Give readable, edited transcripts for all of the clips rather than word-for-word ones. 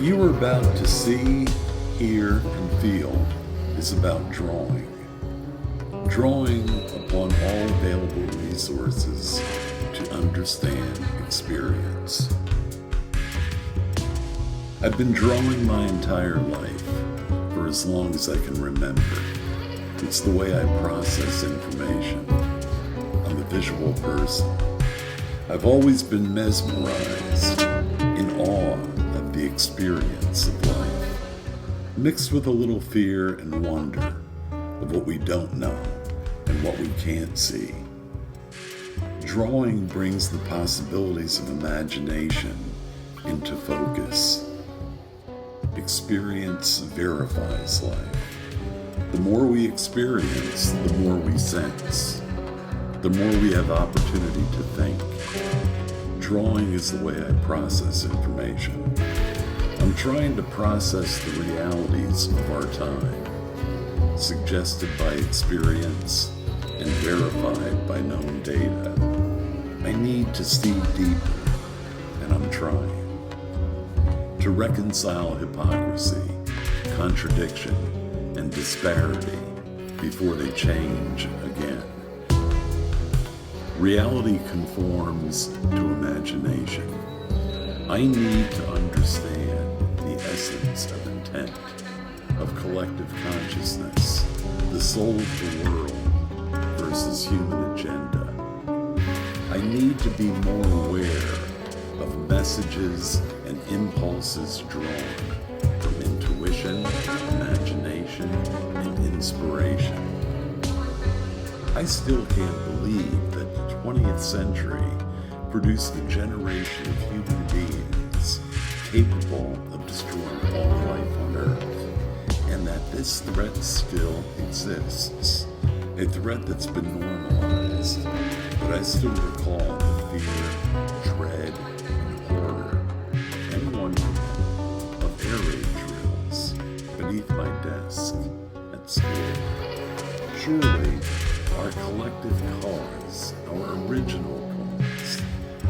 you are about to see, hear, and feel is about drawing. Drawing upon all available resources to understand experience. I've been drawing my entire life for as long as I can remember. It's the way I process information. I'm a visual person. I've always been mesmerized, in awe of the experience of life, mixed with a little fear and wonder of what we don't know and what we can't see. Drawing brings the possibilities of imagination into focus. Experience verifies life. The more we experience, the more we sense. The more we have opportunity to think. Drawing is the way I process information. I'm trying to process the realities of our time, suggested by experience and verified by known data. I need to see deeper, and I'm trying. To reconcile hypocrisy, contradiction, and disparity before they change again. Reality conforms to imagination. I need to understand the essence of intent, of collective consciousness, the soul of the world versus human agenda. I need to be more aware of messages and impulses drawn from intuition, imagination, and inspiration. I still can't believe that the 20th century produced a generation of human beings capable of destroying all life on Earth, and that this threat still exists, a threat that's been normalized. But I still recall the fear, dread, and horror, and wonderment of air raid drills beneath my desk at school. Surely, our collective cause, our original cause,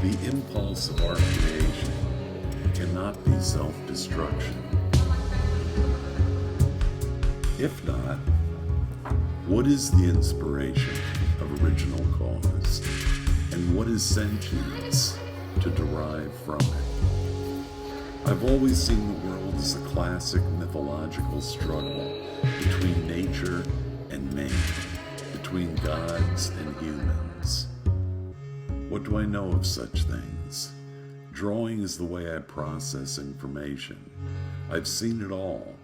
the impulse of our creation, cannot be self-destruction. If not, what is the inspiration of original cause, and what is sentience to derive from it? I've always seen the world as a classic mythological struggle between nature and man, between gods and humans. What do I know of such things? Drawing is the way I process information. I've seen it all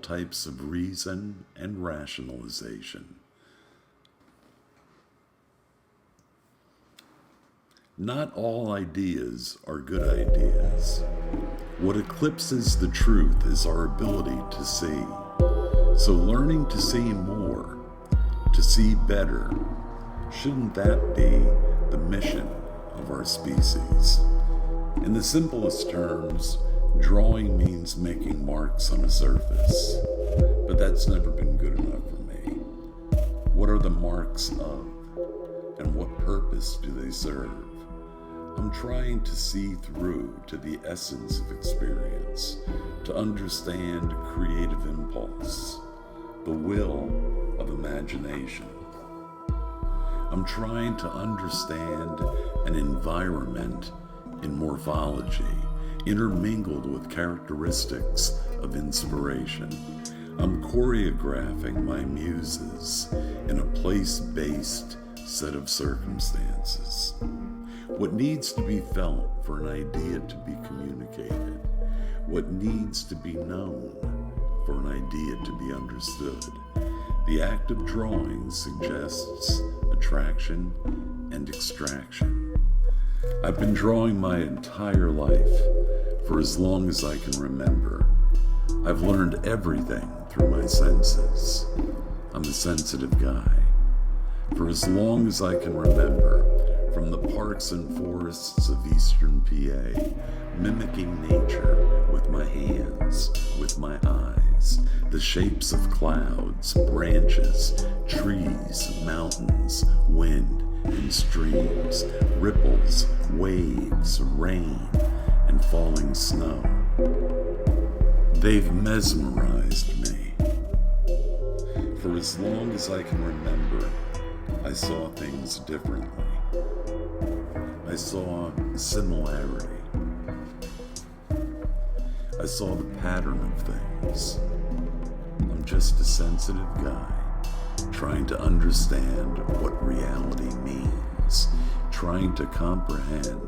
types of reason and rationalization. Not all ideas are good ideas. What eclipses the truth is our ability to see. So learning to see more, to see better, shouldn't that be the mission of our species? In the simplest terms, drawing means making marks on a surface, but that's never been good enough for me. What are the marks of, and what purpose do they serve? I'm trying to see through to the essence of experience, to understand creative impulse, the will of imagination. I'm trying to understand an environment in morphology, intermingled with characteristics of inspiration. I'm choreographing my muses in a place-based set of circumstances. What needs to be felt for an idea to be communicated? What needs to be known for an idea to be understood? The act of drawing suggests attraction and extraction. I've been drawing my entire life for as long as I can remember. I've learned everything through my senses. I'm a sensitive guy. For as long as I can remember, from the parks and forests of eastern PA, mimicking nature with my hands, with my eyes, the shapes of clouds, branches, trees, mountains, wind, and streams, ripples, waves, rain, and falling snow. They've mesmerized me. For as long as I can remember, I saw things differently. I saw similarity. I saw the pattern of things. I'm just a sensitive guy trying to understand what reality means, trying to comprehend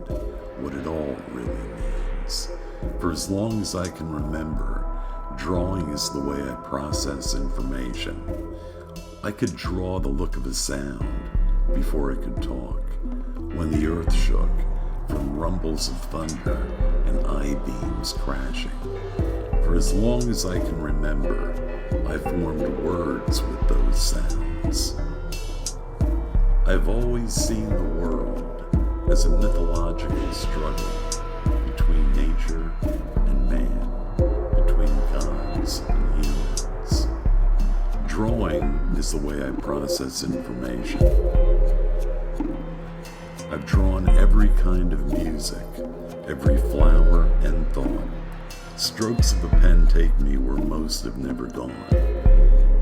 what it all really means. For as long as I can remember, drawing is the way I process information. I could draw the look of a sound before I could talk, when the earth shook from rumbles of thunder and I-beams crashing. For as long as I can remember, I formed words with those sounds. I've always seen the world as a mythological struggle between nature and man, between gods and humans. Drawing is the way I process information. I've drawn every kind of music, every flower and thought. Strokes of a pen take me where most have never gone,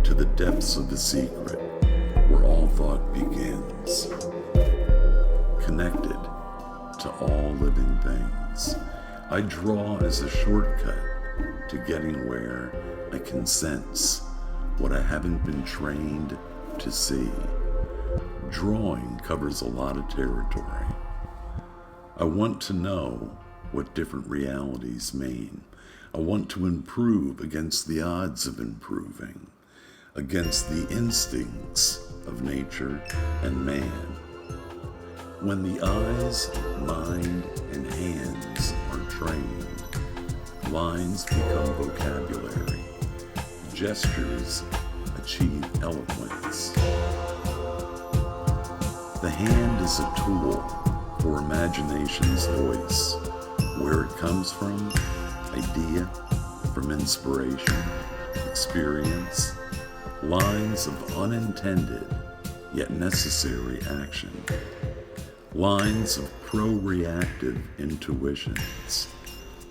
to the depths of the secret, where all thought begins. Connected to all living things, I draw as a shortcut to getting where I can sense what I haven't been trained to see. Drawing covers a lot of territory. I want to know what different realities mean. I want to improve against the odds of improving, against the instincts of nature and man. When the eyes, mind, and hands are trained, lines become vocabulary. Gestures achieve eloquence. The hand is a tool for imagination's voice. Where it comes from, idea, from inspiration, experience, lines of unintended yet necessary action, lines of pro-reactive intuitions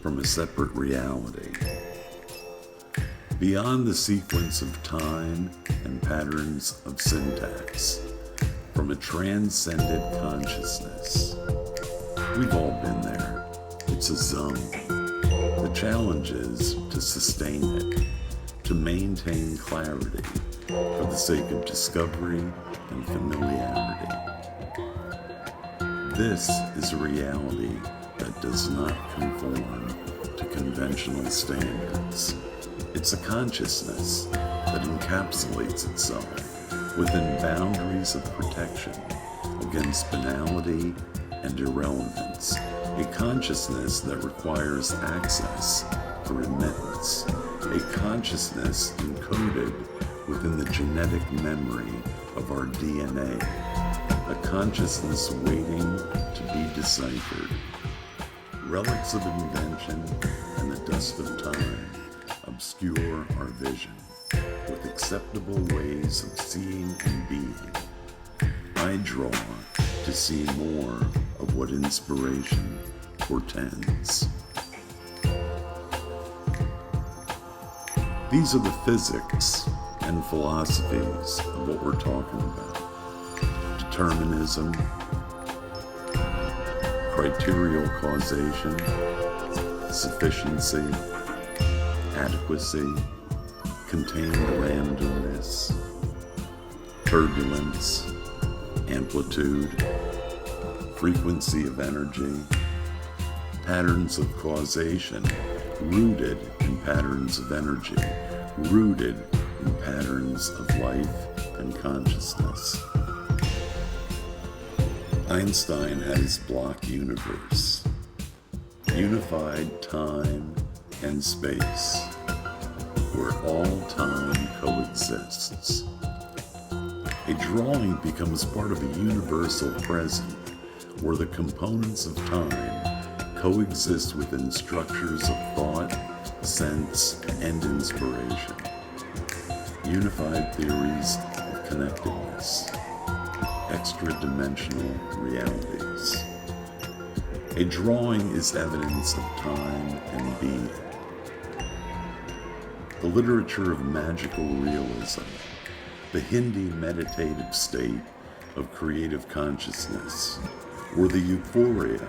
from a separate reality. Beyond the sequence of time and patterns of syntax, from a transcendent consciousness. We've all been there. It's a zone. The challenge is to sustain it, to maintain clarity for the sake of discovery and familiarity. This is a reality that does not conform to conventional standards. It's a consciousness that encapsulates itself within boundaries of protection against banality and irrelevance, a consciousness that requires access for admittance, a consciousness encoded within the genetic memory of our DNA, a consciousness waiting to be deciphered. Relics of invention and the dust of time obscure our vision with acceptable ways of seeing and being. I draw to see more of what inspiration portends. These are the physics and philosophies of what we're talking about. Determinism, criterial causation, sufficiency, adequacy, contained randomness, turbulence, amplitude, frequency of energy, patterns of causation, rooted in patterns of energy, rooted in patterns of life and consciousness. Einstein had his block universe, unified time and space, where all time coexists. A drawing becomes part of a universal present, where the components of time coexist within structures of thought, sense, and inspiration. Unified theories of connectedness, extra-dimensional realities. A drawing is evidence of time and being. the literature of magical realism, the Hindi meditative state of creative consciousness, or the euphoria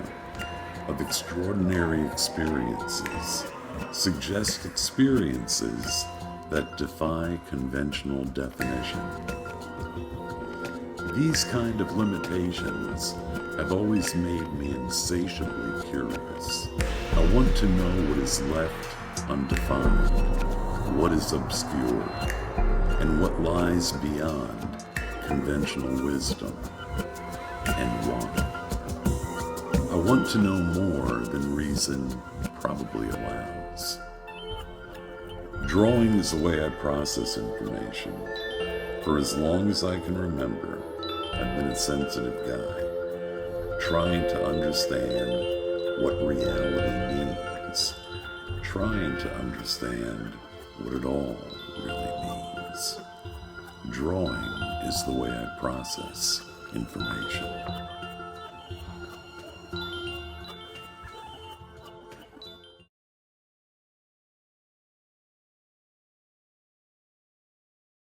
of extraordinary experiences suggest experiences that defy conventional definition. These kind of limitations have always made me insatiably curious. I want to know what is left undefined, what is obscure, and what lies beyond conventional wisdom and why. I want to know more than reason probably allows. Drawing is the way I process information. For as long as I can remember, I've been a sensitive guy, trying to understand what reality means, trying to understand what it all really means. Drawing is the way I process information.